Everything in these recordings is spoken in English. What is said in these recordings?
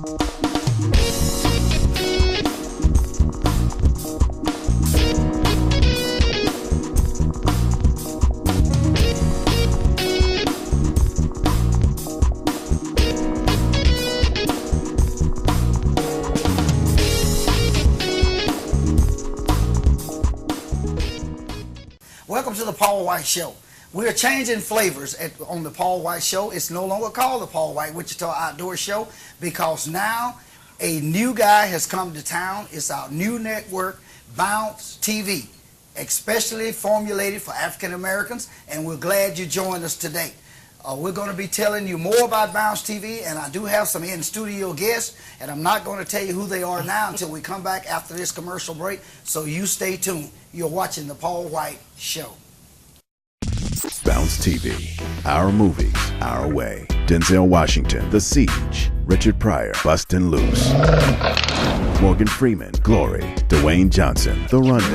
Welcome to the Paul White Show. We're changing flavors on the Paul White Show. It's no longer called the Paul White Wichita Outdoor Show because now a new guy has come to town. It's our new network, Bounce TV, especially formulated for African Americans, and we're glad you joined us today. We're going to be telling you more about Bounce TV, and I do have some in-studio guests, and I'm not going to tell you who they are now until we come back after this commercial break, so you stay tuned. You're watching the Paul White Show. Bounce TV, our movies, our way. Denzel Washington, The Siege. Richard Pryor, Bustin' Loose. Morgan Freeman, Glory. Dwayne Johnson, The Rundown.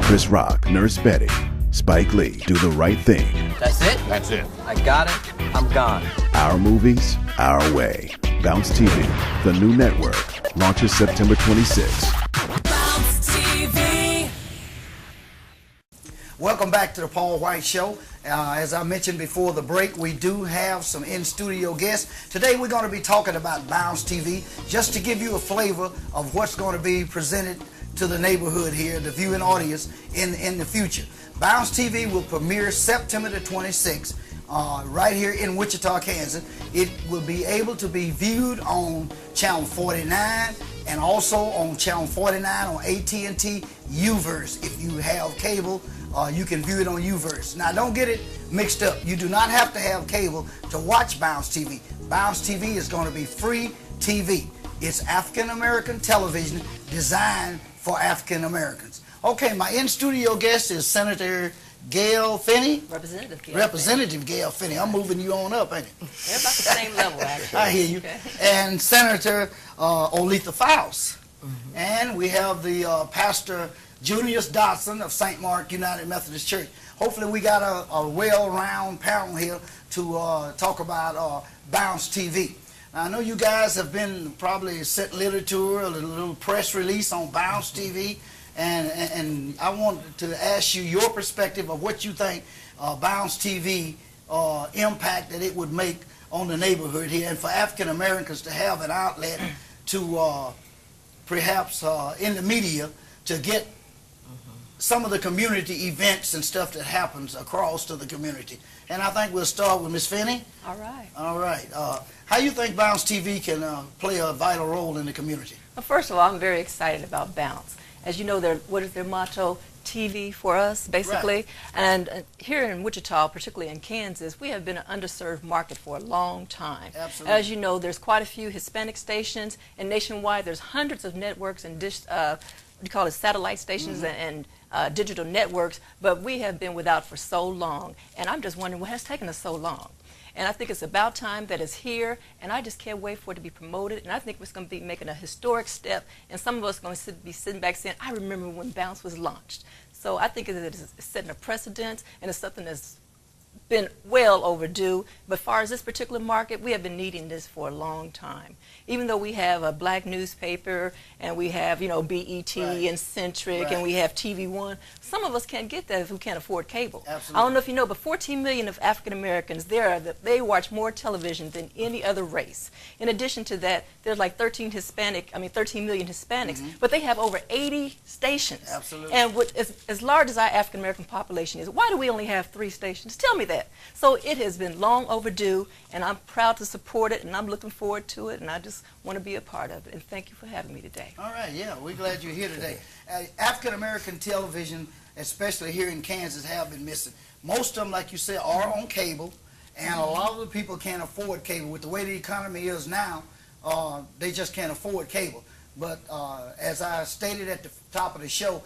Chris Rock, Nurse Betty. Spike Lee, Do the Right Thing. That's it? That's it. I got it. I'm gone. Our movies, our way. Bounce TV, the new network. Launches September 26th. Bounce TV. Welcome back to the Paul White Show. As I mentioned before the break, we do have some in-studio guests. Today we're going to be talking about Bounce TV, just to give you a flavor of what's going to be presented to the neighborhood here, the viewing audience in the future. Bounce TV will premiere September the 26th right here in Wichita, Kansas. It will be able to be viewed on Channel 49 and also on Channel 49 on AT&T UVerse. If you have cable, you can view it on UVerse. Now, don't get it mixed up. You do not have to have cable to watch Bounce TV. Bounce TV is going to be free TV. It's African American television designed for African Americans. Okay, my in-studio guest is Senator Gail Finney. Representative Gail Finney. I'm moving you on up, ain't it? They're about the same level, actually. I hear you. Okay. And Senator Oletha Faust. Mm-hmm. And we have the Pastor Junius Dotson of St. Mark United Methodist Church. Hopefully we got a well-round panel here to talk about Bounce TV. Now, I know you guys have been probably sent literature, a little press release on Bounce TV. And I wanted to ask you your perspective of what you think Bounce TV impact that it would make on the neighborhood here, and for African Americans to have an outlet to perhaps in the media to get some of the community events and stuff that happens across to the community. And I think we'll start with Ms. Finney. All right. All right. How you think Bounce TV can play a vital role in the community? Well, first of all, I'm very excited about Bounce. As you know, what is their motto? TV for us, basically. Right. And here in Wichita, particularly in Kansas, we have been an underserved market for a long time. Absolutely. As you know, there's quite a few Hispanic stations, and nationwide there's hundreds of networks and satellite stations and digital networks, but we have been without for so long. And I'm just wondering what has taken us so long. And I think it's about time that it's here, and I just can't wait for it to be promoted. And I think it's going to be making a historic step, and some of us are going to be sitting back saying, I remember when Bounce was launched. So I think it is setting a precedent, and it's something that's been well overdue. But as far as this particular market, we have been needing this for a long time. Even though we have a black newspaper and we have, you know, BET and Centric and we have TV One, some of us can't get that if we can't afford cable. Absolutely. I don't know if you know, but 14 million of African Americans, they watch more television than any other race. In addition to that, there's like 13 million Hispanics, but they have over 80 stations. Absolutely. And as large as our African American population is, why do we only have 3 stations? Tell me that. So it has been long overdue, and I'm proud to support it, and I'm looking forward to it, and I just want to be a part of it. And thank you for having me today. All right, yeah, we're glad you're here today. African American television, especially here in Kansas, have been missing. Most of them, like you said, are on cable, and a lot of the people can't afford cable. With the way the economy is now, they just can't afford cable. But as I stated at the top of the show,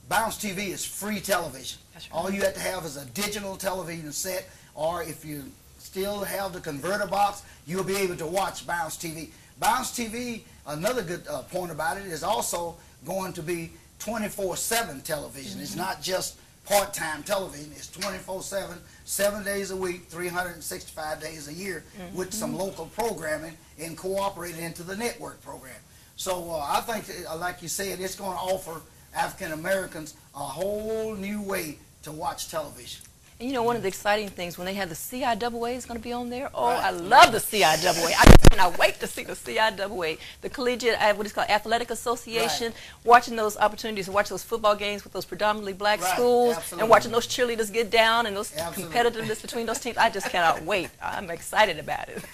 Bounce TV is free television. That's right. All you have to have is a digital television set, or if you still have the converter box, you'll be able to watch Bounce TV. Bounce TV, another good point about it, is also going to be 24/7 television. It's not just part-time television. It's 24/7, 7 days a week, 365 days a year, with some local programming and cooperating into the network program. So I think, like you said, it's going to offer African Americans a whole new way to watch television. And you know, one of the exciting things, when they have the CIAA is going to be on there. Oh, Right. I love the CIAA. I cannot wait to see the CIAA, the Collegiate, what is called Athletic Association. Right. Watching those opportunities to watch those football games with those predominantly black Right. schools, Absolutely. and watching those cheerleaders get down and those Absolutely. competitiveness between those teams. I just cannot wait. I'm excited about it.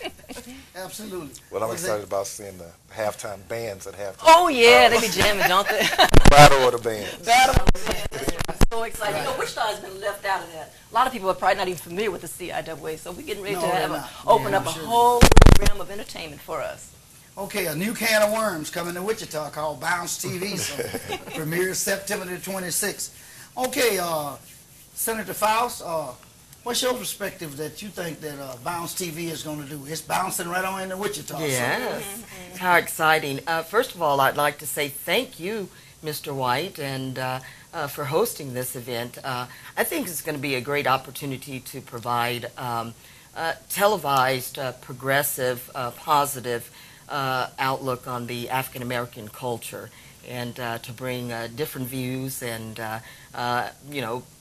Absolutely. Well, I'm excited about seeing the halftime bands at halftime. Oh yeah, they be jamming, don't they? Battle of the bands. Battle. I'm so excited. You know, Wichita has been left out of that. A lot of people are probably not even familiar with the CIAA, so we're getting ready No, to they're have not. open Yeah, up I'm a sure. whole realm of entertainment for us. Okay, a new can of worms coming to Wichita called Bounce TV. So premieres September the 26th. Okay, Senator Faust, what's your perspective that you think that Bounce TV is going to do? It's bouncing right on into Wichita. so- Yes. How exciting. First of all, I'd like to say thank you, Mr. White, and for hosting this event. I think it's going to be a great opportunity to provide televised, progressive, positive outlook on the African American culture, and to bring different views and,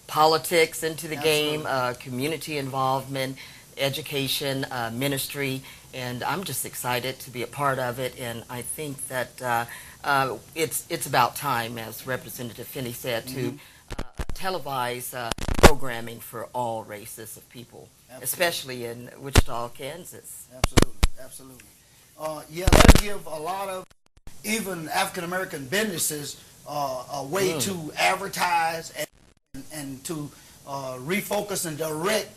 politics into the game, community involvement, education, ministry, and I'm just excited to be a part of it. And I think that it's about time, as Representative Finney said, to televise programming for all races of people, especially in Wichita, Kansas. Absolutely, absolutely. Yeah, that'll give a lot of even African American businesses a way to advertise and to refocus and direct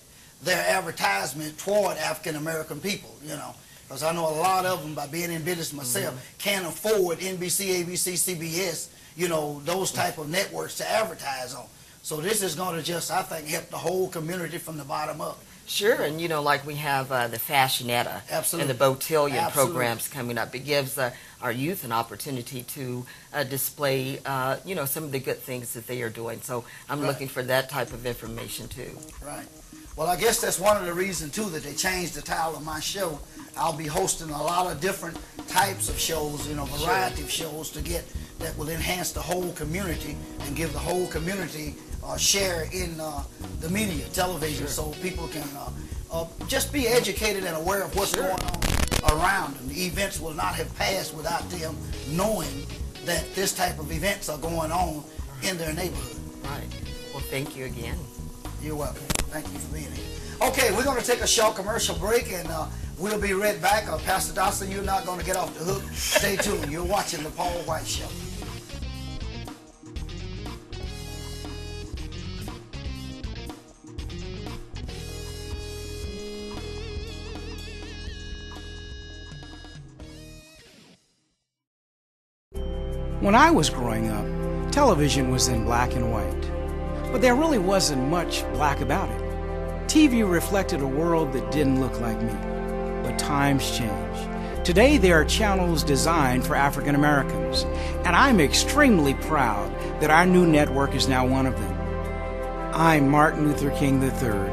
their advertisement toward African American people, you know. Because I know a lot of them, by being in business myself, can't afford NBC, ABC, CBS, you know, those type of networks to advertise on. So this is going to just, I think, help the whole community from the bottom up. Sure, and like we have the Fashionetta Absolutely. and the Botillion Absolutely. programs coming up. It gives our youth an opportunity to display, some of the good things that they are doing. So I'm Right. looking for that type of information too. Right. Well, I guess that's one of the reasons, too, that they changed the title of my show. I'll be hosting a lot of different types of shows, variety of shows that will enhance the whole community and give the whole community a share in the media, television, so people can just be educated and aware of what's going on around them. The events will not have passed without them knowing that this type of events are going on in their neighborhood. Right. Well, thank you again. You're welcome. Thank you for being here. Okay, we're going to take a short commercial break, and we'll be right back. Pastor Dotson, you're not going to get off the hook. Stay tuned. You're watching The Paul White Show. When I was growing up, television was in black and white, but there really wasn't much black about it. TV reflected a world that didn't look like me, but times change. Today there are channels designed for African Americans, and I'm extremely proud that our new network is now one of them. I'm Martin Luther King III,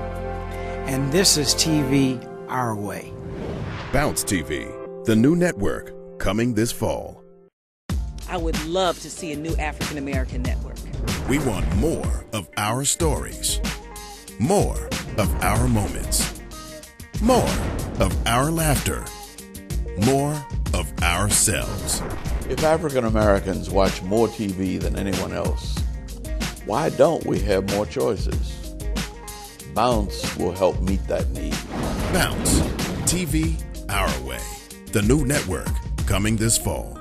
and this is TV Our Way. Bounce TV, the new network, coming this fall. I would love to see a new African American network. We want more of our stories, more of our moments, more of our laughter, more of ourselves. If African Americans watch more TV than anyone else, why don't we have more choices? Bounce will help meet that need. Bounce TV Our Way, the new network, coming this fall.